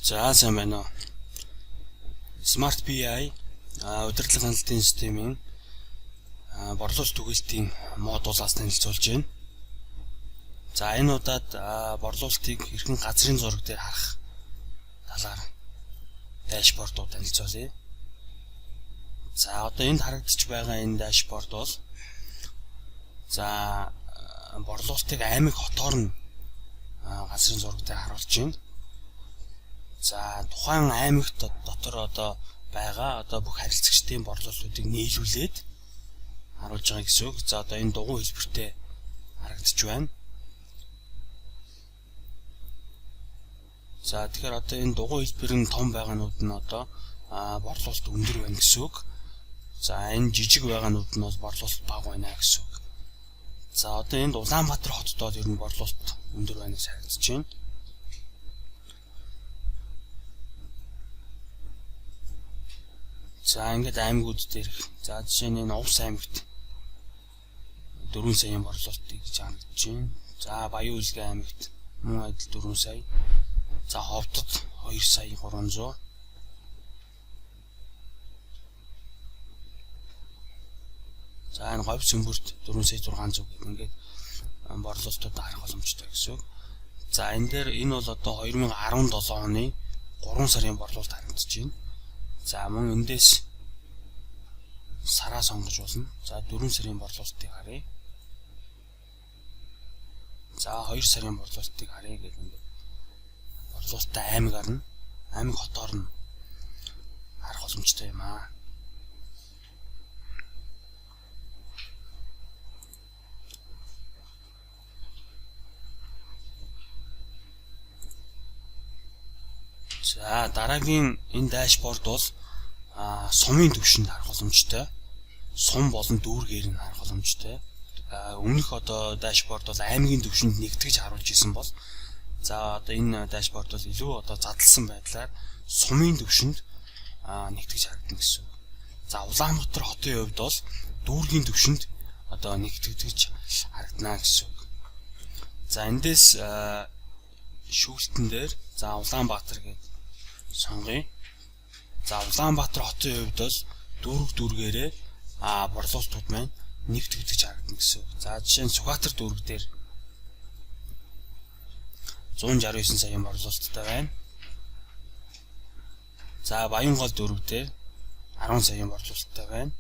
За сайн байна уу. Smart BI удирдлага хяналтын системийн борлуулалт түгээлтийн модулаас танилцуулж байна. За энэ удаад борлуулалтыг хэрхэн газрын зураг дээр харах талаар дашбордууд танилцуулъя. За одоо энд харагдаж байгаа энэ дашборд бол борлуулалтыг аймаг хотоор нь газрын зураг дээр харуулж байна. За тухайн аймагт дотор одоо байгаа бүх харилцагчдын борлуулалтуудыг нийлүүлээд харуулж байгаа гэсэн үг. За одоо энэ дугуй хэлбэртэй харагдаж байна. За тэгэхээр одоо энэ дугуй хэлбэр нь том байгаанууд нь одоо борлуулалт өндөр байна гэсэн үг. За энэ жижиг байгаанууд нь бол борлуулалт бага байна гэсэн үг. За одоо энд Улаанбаатар хотод ер нь борлуулалт өндөр байна гэж харагдаж байна. За ингээд аймагуд дээр за жишээ нь энэ Увс аймагт 4 саяын борлуулалтыг гэж харагдаж байна. За Баян Улгийн аймагт мөн адил 4 сая. За Ховдод 2 сая 300. За энэ Говь Сүмбэрт 4 сая 600 гэх ингээд борлуулалтууд харах боломжтой гэсэн үг. За энэ дээр энэ бол одоо 2017 оны 3 сарын борлуулалт харагдаж байна. За мөн эндээс сараа сонгож болно. За 4 сарын борлуулалтыг харъя. За 2 сарын борлуулалтыг харъя гэх ингээд борлуулалттай аймагаар нь аймаг хотоор нь харах боломжтой юм аа. За дараагийн энэ дашборд бол сумын түвшинд харах боломжтой. Сум болон дүүргээр нь харах боломжтой. Өмнөх одоо дашборд бол аймгийн түвшинд нэгтгэж харуулж исэн бол за одоо энэ дашборд бол илүү одоо задлсан байдлаар сумын түвшинд нэгтгэж харагдана гэсэн үг. За Улаанбаатар хотын хувьд бол дүүргийн түвшинд одоо нэгтгэж харагдана гэсэн үг. За эндээс шүүлтэн дээр за Улаанбаатар гэдэг сонгоё. За Улаанбаатар хотын хувьд бол дүүргээрээ борлуулалтууд маань нэгтгэж харагдана гэсэн үг. За жишээ нь Сүхбаатар дүүрэг дээр 169 саяын борлуулалттай байна. За Баянгол дүүрэг дээр 10 саяын борлуулалттай байна.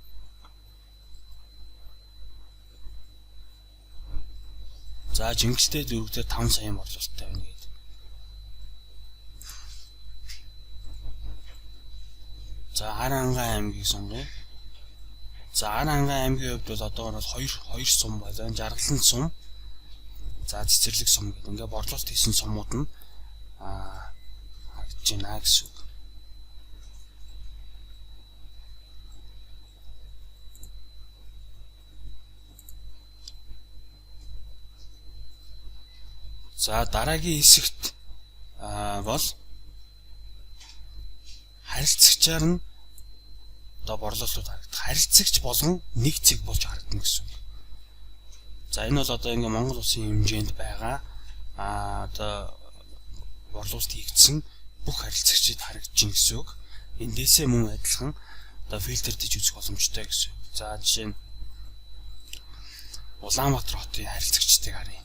За Жингистэй дүүрэг дээр 5 саяын борлуулалттай байна гэдэг. За Харанхай аймгийг сонгоё. За Харанхай аймгийн хувьд бол одоогоор бол 2 сум байна. Жаргалан сум. За Цэцэрлэг сум гэдэг ингээ борлуулалт хийсэн сумууд нь харагдаж байна гэсэн үг. За дараагийн хэсэгт бол харилцагчаар нь одоо борлуулалтууд харагдах. Харилцагч болгон нэг цэг болж харагдана гэсэн үг. За энэ бол одоо ингээ Монгол улсын хэмжээнд байгаа одоо борлуулалт хийгдсэн бүх харилцагчид харагдаж байна гэсэн үг. Эндээсээ мөн адилхан одоо фильтрдэж үзэх боломжтой гэсэн үг. За жишээ нь Улаанбаатар хотын харилцагчдыг харъя.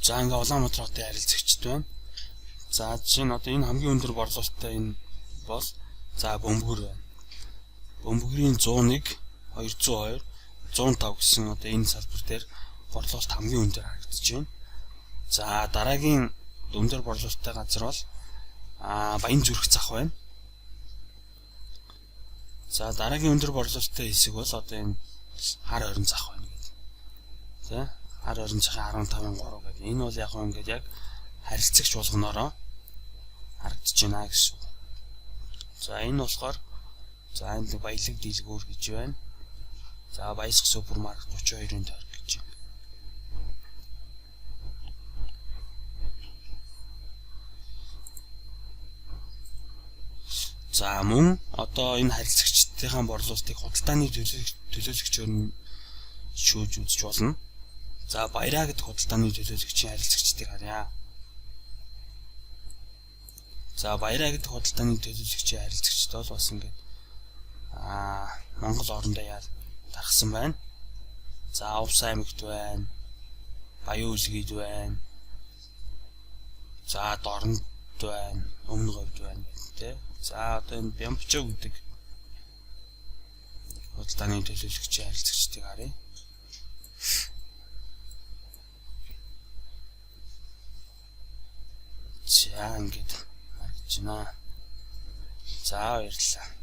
За ингээ Улаанбаатар хотын харилцагчд байна. За жишээ нь одоо энэ хамгийн өндөр борлуулалттай энэ бол за Бөмбөр байна. Бөмбөрийн 101, 202, 105 гэсэн одоо энэ салбар дээр борлуулалт хамгийн өндөр харагдаж байна. За дараагийн өндөр борлуулалттай газар бол Баян Зүрх зах байна. За дараагийн өндөр борлуулалттай хэсэг бол одоо энэ Хар Орон зах байна гэдэг. За Хар Орон цагийн 15.3 гэдэг. Энэ бол яг ингээд яг харилцагч болгоноороо харагдаж байна гэсэн. За энэ болохоор за энэ Баялаг дийлгүүр гэж байна. За Баясах супермаркет 32-ын тойрог гэж байна. За мөн одоо энэ харилцагчдын борлуулалтыг худалдааны төлөөлөгчөөр нь шүүж үзэж болно. За баяраа гэдэг худалдааны төлөөлөгчийн харилцагчдыг харъя. За баяраа гэдэг худалдааны төлөөлөгчийн харилцагчд бол бас ингээд Монгол орон даяар тархсан байна. За Увс аймагт байна. Баян үлгийд байна. За Дорнод байна. Өмнө говьд байна гэдэг. За одоо энэ Бямбчоо гэдэг худалдааны төлөөлөгчийн харилцагчдыг харъя. За ингээд харагдаж байна. За баярлалаа.